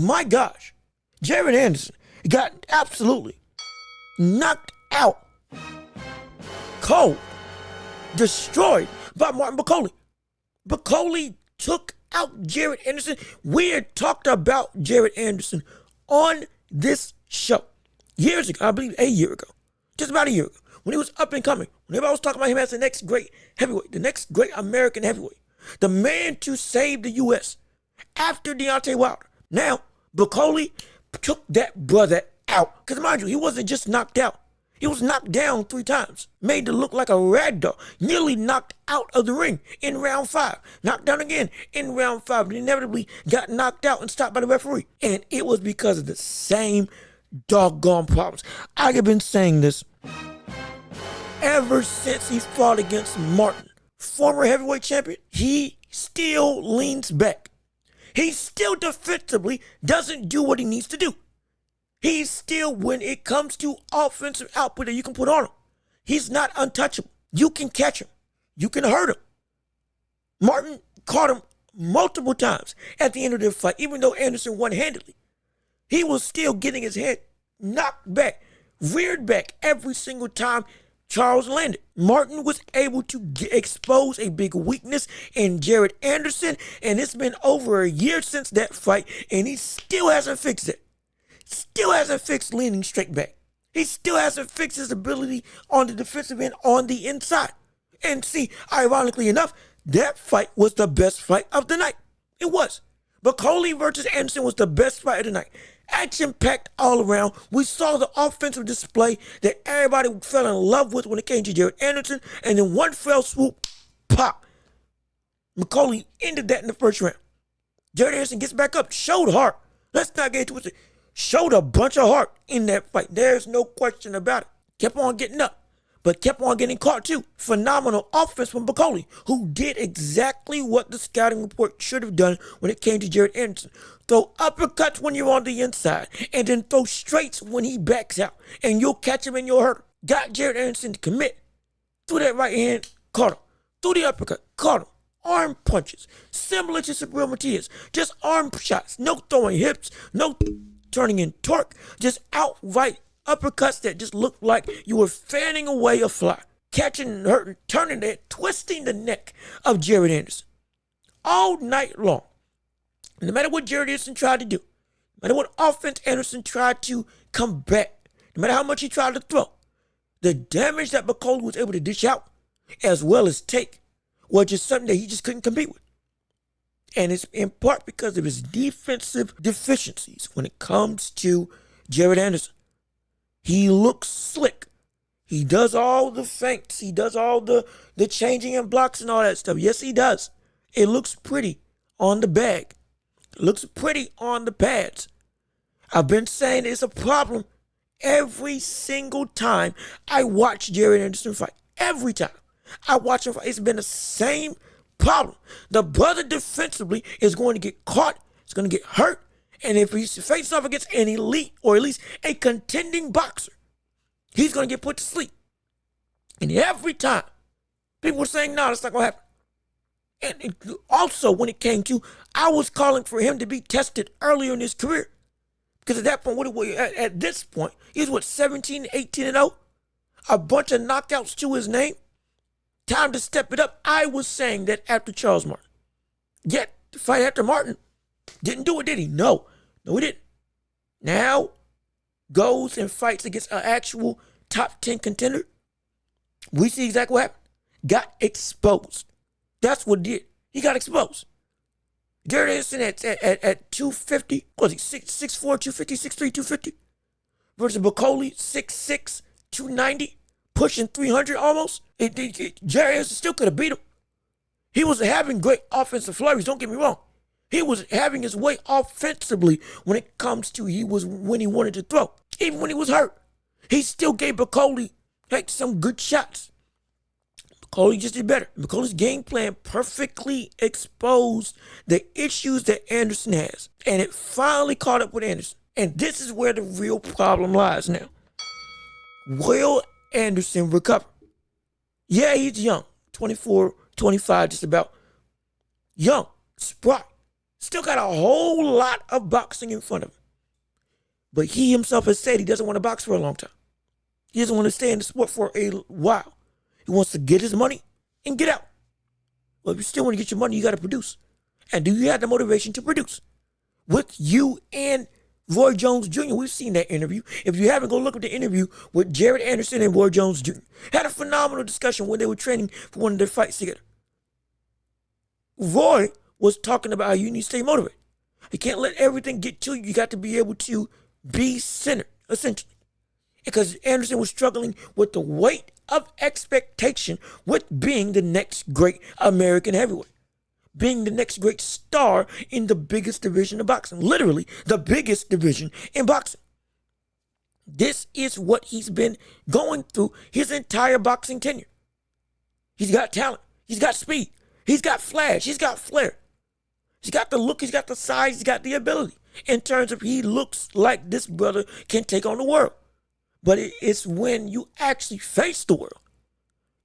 My gosh, Jarad Anderson got absolutely knocked out, cold, destroyed by Martin Bakole. Bakole took out Jarad Anderson. We had talked about Jarad Anderson on this show years ago, I believe a year ago, just about a year ago, when he was up and coming, when everybody was talking about him as the next great heavyweight, the next great American heavyweight, the man to save the U.S. after Deontay Wilder. Now, Bakole took that brother out. Because mind you, he wasn't just knocked out. He was knocked down 3 times, made to look like a rag doll, nearly knocked out of the ring in round 5, knocked down again in round 5, but inevitably got knocked out and stopped by the referee. And it was because of the same doggone problems. I have been saying this ever since he fought against Martin, former heavyweight champion. He still leans back. He still defensively doesn't do what he needs to do. He's still, when it comes to offensive output that you can put on him, he's not untouchable. You can catch him. You can hurt him. Martin caught him multiple times at the end of the fight, even though Anderson won handedly. He was still getting his head knocked back, reared back every single time Charles landed. Martin was able to expose a big weakness in Jarad Anderson, and it's been over a year since that fight, and he still hasn't fixed it. Still hasn't fixed leaning straight back. He still hasn't fixed his ability on the defensive end on the inside. And see, ironically enough, that fight was the best fight of the night. It was. Bakole versus Anderson was the best fight of the night. Action-packed all around. We saw the offensive display that everybody fell in love with when it came to Jarad Anderson. And then one fell swoop, pop. Bakole ended that in the first round. Jarad Anderson gets back up, showed heart. Let's not get into it. Showed a bunch of heart in that fight. There's no question about it. Kept on getting up, but kept on getting caught too. Phenomenal offense from Bakole, who did exactly what the scouting report should have done when it came to Jarad Anderson. Throw uppercuts when you're on the inside, and then throw straights when he backs out, and you'll catch him and you'll hurt him. Got Jarad Anderson to commit. Threw that right hand, caught him. Threw the uppercut, caught him. Arm punches, similar to Subriel Matias. Just arm shots, no throwing hips, no turning in torque, just outright uppercuts that just looked like you were fanning away a fly, catching and hurting, turning it, twisting the neck of Jarad Anderson all night long. No matter what Jarad Anderson tried to do, no matter what offense Anderson tried to combat, no matter how much he tried to throw, the damage that Bakole was able to dish out as well as take was just something that he just couldn't compete with. And it's in part because of his defensive deficiencies when it comes to Jarad Anderson. He looks slick. He does all the feints. He does all the changing and blocks and all that stuff. Yes, he does. It looks pretty on the bag. It looks pretty on the pads. I've been saying it's a problem every single time I watch Jarad Anderson fight. Every time I watch him fight, it's been the same problem. The brother defensively is going to get caught. He's going to get hurt. And if he faces off against an elite or at least a contending boxer, he's going to get put to sleep. And every time, people were saying, no, that's not going to happen. And also, when it came to, I was calling for him to be tested earlier in his career. Because at that point, at this point, he's 17, 18 and 0. A bunch of knockouts to his name. Time to step it up. I was saying that after Charles Martin. Yet, the fight after Martin didn't do it, did he? No, he didn't. Now, goes and fights against an actual top 10 contender. We see exactly what happened. Got exposed. That's what did. He got exposed. Jarad Anderson at 250, what was he, 6'4", 250, 6'3", 250, versus Bakole, 6'6", 290, pushing 300 almost. Jarad Anderson still could have beat him. He was having great offensive flurries, don't get me wrong. He was having his way offensively when it comes to when he wanted to throw. Even when he was hurt, he still gave Bakole some good shots. Bakole just did better. Bakole's game plan perfectly exposed the issues that Anderson has. And it finally caught up with Anderson. And this is where the real problem lies now. Will Anderson recover? Yeah, he's young. 24, 25, just about. Young, spry. Still got a whole lot of boxing in front of him. But he himself has said he doesn't want to box for a long time. He doesn't want to stay in the sport for a while. He wants to get his money and get out. Well, if you still want to get your money, you got to produce. And do you have the motivation to produce? With you and Roy Jones Jr., we've seen that interview. If you haven't, go look at the interview with Jarad Anderson and Roy Jones Jr. Had a phenomenal discussion when they were training for one of their fights together. Roy was talking about how you need to stay motivated. You can't let everything get to you. You got to be able to be centered, essentially. Because Anderson was struggling with the weight of expectation with being the next great American heavyweight. Being the next great star in the biggest division of boxing. Literally, the biggest division in boxing. This is what he's been going through his entire boxing tenure. He's got talent. He's got speed. He's got flash. He's got flair. He's got the look. He's got the size. He's got the ability. In terms of he looks like this brother can take on the world. But it's when you actually face the world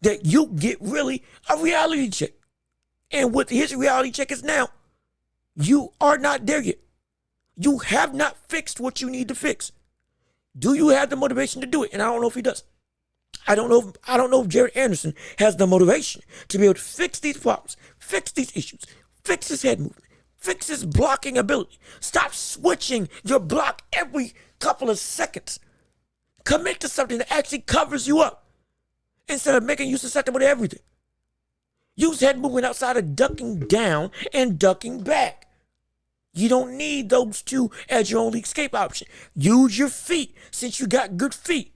that you get really a reality check. And what his reality check is now, you are not there yet. You have not fixed what you need to fix. Do you have the motivation to do it? And I don't know if he does. I don't know if Jarad Anderson has the motivation to be able to fix these problems, fix these issues, fix his head movement, fix his blocking ability. Stop switching your block every couple of seconds. Commit to something that actually covers you up instead of making you susceptible to everything. Use head movement outside of ducking down and ducking back. You don't need those two as your only escape option. Use your feet since you got good feet.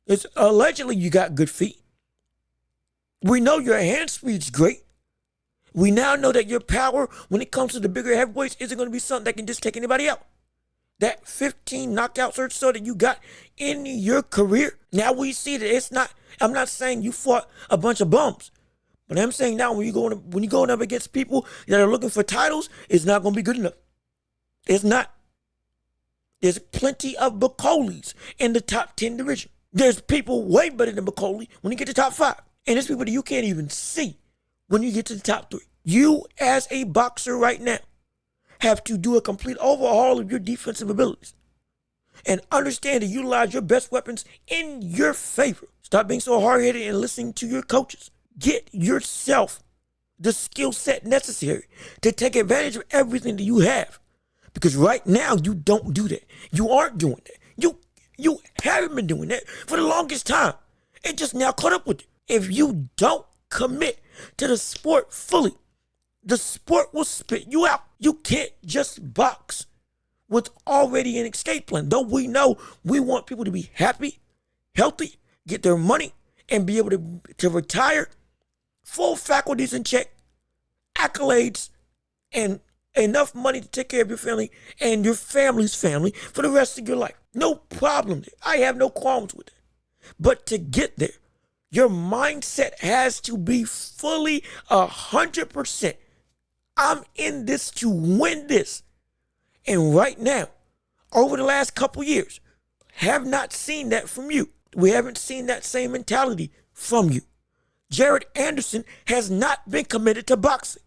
It's allegedly you got good feet. We know your hand speed's great. We now know that your power when it comes to the bigger heavyweights isn't going to be something that can just take anybody out. That 15 knockouts or so that you got in your career, now we see that it's not, I'm not saying you fought a bunch of bums. But I'm saying now when you're going up against people that are looking for titles, it's not going to be good enough. It's not. There's plenty of Bakoles in the top 10 division. There's people way better than Bakole when you get to top 5. And there's people that you can't even see when you get to the top 3. You as a boxer right now have to do a complete overhaul of your defensive abilities and understand to utilize your best weapons in your favor. Stop being so hard-headed and listening to your coaches. Get yourself the skill set necessary to take advantage of everything that you have. Because right now, you don't do that. You aren't doing that. You haven't been doing that for the longest time. It just now caught up with you. If you don't commit to the sport fully, the sport will spit you out. You can't just box with already an escape plan. Though we know we want people to be happy, healthy, get their money, and be able to retire, full faculties in check, accolades, and enough money to take care of your family and your family's family for the rest of your life. No problem there. I have no qualms with it. But to get there, your mindset has to be fully 100%. I'm in this to win this. And right now, over the last couple years, have not seen that from you. We haven't seen that same mentality from you. Jarad Anderson has not been committed to boxing.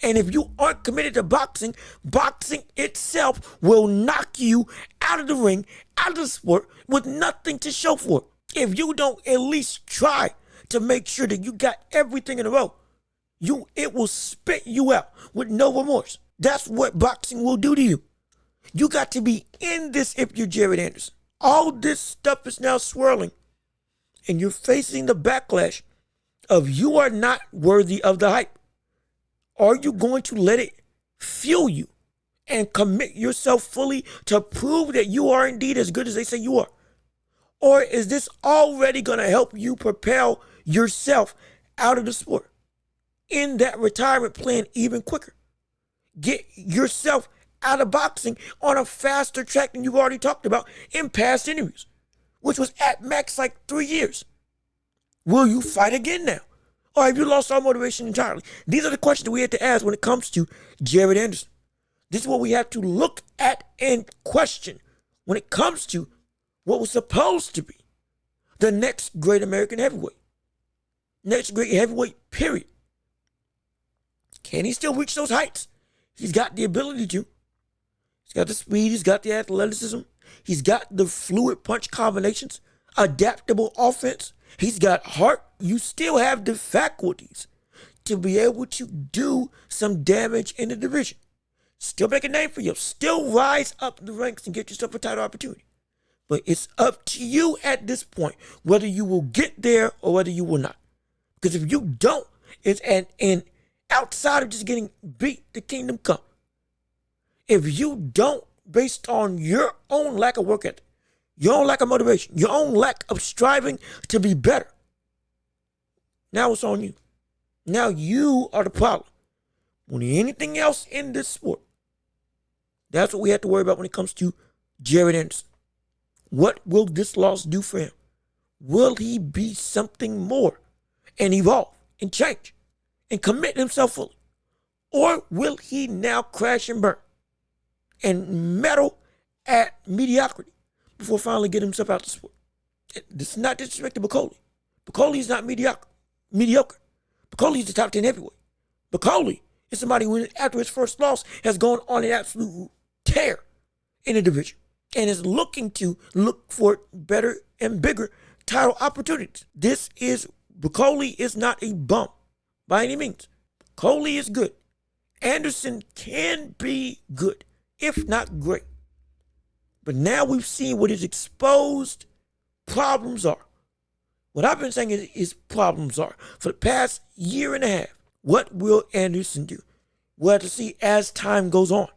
And if you aren't committed to boxing, boxing itself will knock you out of the ring, out of the sport, with nothing to show for it. If you don't at least try to make sure that you got everything in a row, it will spit you out with no remorse. That's what boxing will do to you. You got to be in this if you're Jarad Anderson. All this stuff is now swirling, and you're facing the backlash of you are not worthy of the hype. Are you going to let it fuel you and commit yourself fully to prove that you are indeed as good as they say you are? Or is this already going to help you propel yourself out of the sport in that retirement plan even quicker? Get yourself out of boxing on a faster track than you've already talked about in past interviews, which was at max like 3 years. Will you fight again now? Or have you lost all motivation entirely? These are the questions that we have to ask when it comes to Jarad Anderson. This is what we have to look at and question when it comes to what was supposed to be the next great American heavyweight. Next great heavyweight, period. Can he still reach those heights? He's got the ability to. He's got the speed. He's got the athleticism. He's got the fluid punch combinations, adaptable offense. He's got heart. You still have the faculties to be able to do some damage in the division. Still make a name for you. Still rise up the ranks and get yourself a title opportunity. But it's up to you at this point whether you will get there or whether you will not. Because if you don't, it's and outside of just getting beat, the kingdom come. If you don't, based on your own lack of work ethic, your own lack of motivation, your own lack of striving to be better, now it's on you. Now you are the problem. More than anything else in this sport, that's what we have to worry about when it comes to Jarad Anderson. What will this loss do for him? Will he be something more and evolve and change and commit himself fully? Or will he now crash and burn and meddle at mediocrity before finally getting himself out of the sport? This is not disrespect to Bakole. Bakole is not mediocre. Bakole is the top 10 heavyweight. Bakole is somebody who, after his first loss, has gone on an absolute tear in the division and is looking for better and bigger title opportunities. Bakole is not a bum by any means. Bakole is good. Anderson can be good, if not great. But now we've seen what his exposed problems are. What I've been saying is his problems are for the past year and a half. What will Anderson do? We'll have to see as time goes on.